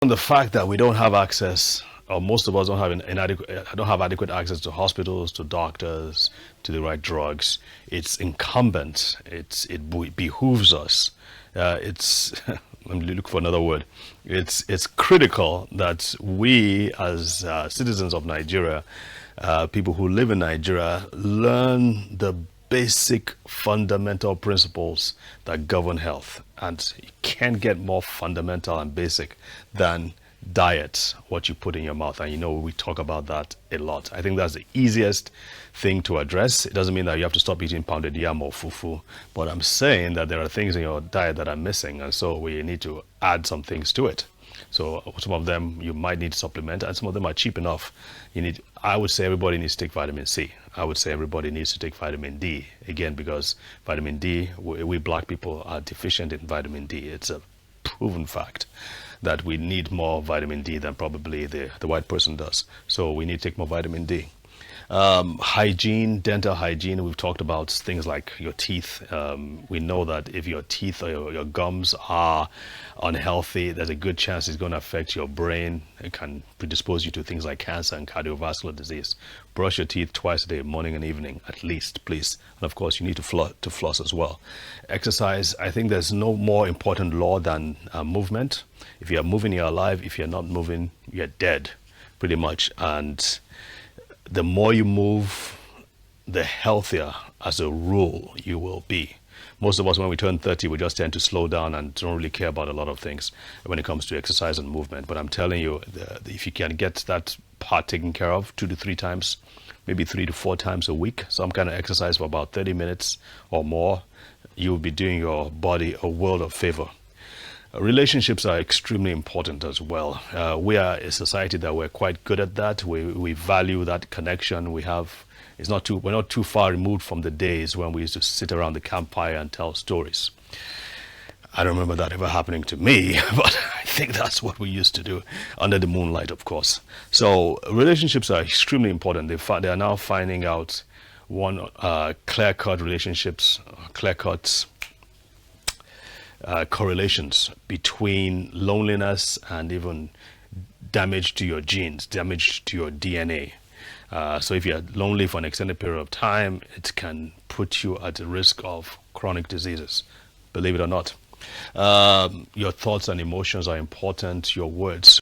The fact that we don't have access, or most of us don't have don't have adequate access to hospitals, to doctors, to the right drugs. It's incumbent. It behooves us. It's let me look for another word. It's critical that we, as citizens of Nigeria, people who live in Nigeria, learn the basic fundamental principles that govern health. And you can't get more fundamental and basic than diet, what you put in your mouth. And you know, we talk about that a lot. I think that's the easiest thing to address. It doesn't mean that you have to stop eating pounded yam or fufu, but I'm saying that there are things in your diet that are missing, and so we need to add some things to it. So some of them you might need to supplement, and some of them are cheap enough. I would say everybody needs to take vitamin C. I would say everybody needs to take vitamin D, again, because vitamin D, we black people are deficient in vitamin D. It's a proven fact that we need more vitamin D than probably the white person does. So we need to take more vitamin D. Hygiene, dental hygiene, we've talked about things like your teeth. We know that if your teeth or your gums are unhealthy, there's a good chance it's going to affect your brain. It can predispose you to things like cancer and cardiovascular disease. Brush your teeth twice a day, morning and evening, at least, please. And of course, you need to floss as well. Exercise, I think there's no more important law than movement. If you're moving, you're alive. If you're not moving, you're dead, pretty much. And the more you move, the healthier, as a rule, you will be. Most of us, when we turn 30, we just tend to slow down and don't really care about a lot of things when it comes to exercise and movement. But I'm telling you, if you can get that part taken care of 2 to 3 times, maybe 3 to 4 times a week, some kind of exercise for about 30 minutes or more, you'll be doing your body a world of favor. Relationships are extremely important as well. We are a society that we're quite good at that. We value that connection we have. We're not too far removed from the days when we used to sit around the campfire and tell stories. I don't remember that ever happening to me, but I think that's what we used to do under the moonlight, of course. So relationships are extremely important. They are now finding out clear-cut relationships, clear-cut correlations between loneliness and even damage to your genes, damage to your DNA. So if you're lonely for an extended period of time, it can put you at the risk of chronic diseases, believe it or not. Your thoughts and emotions are important, your words.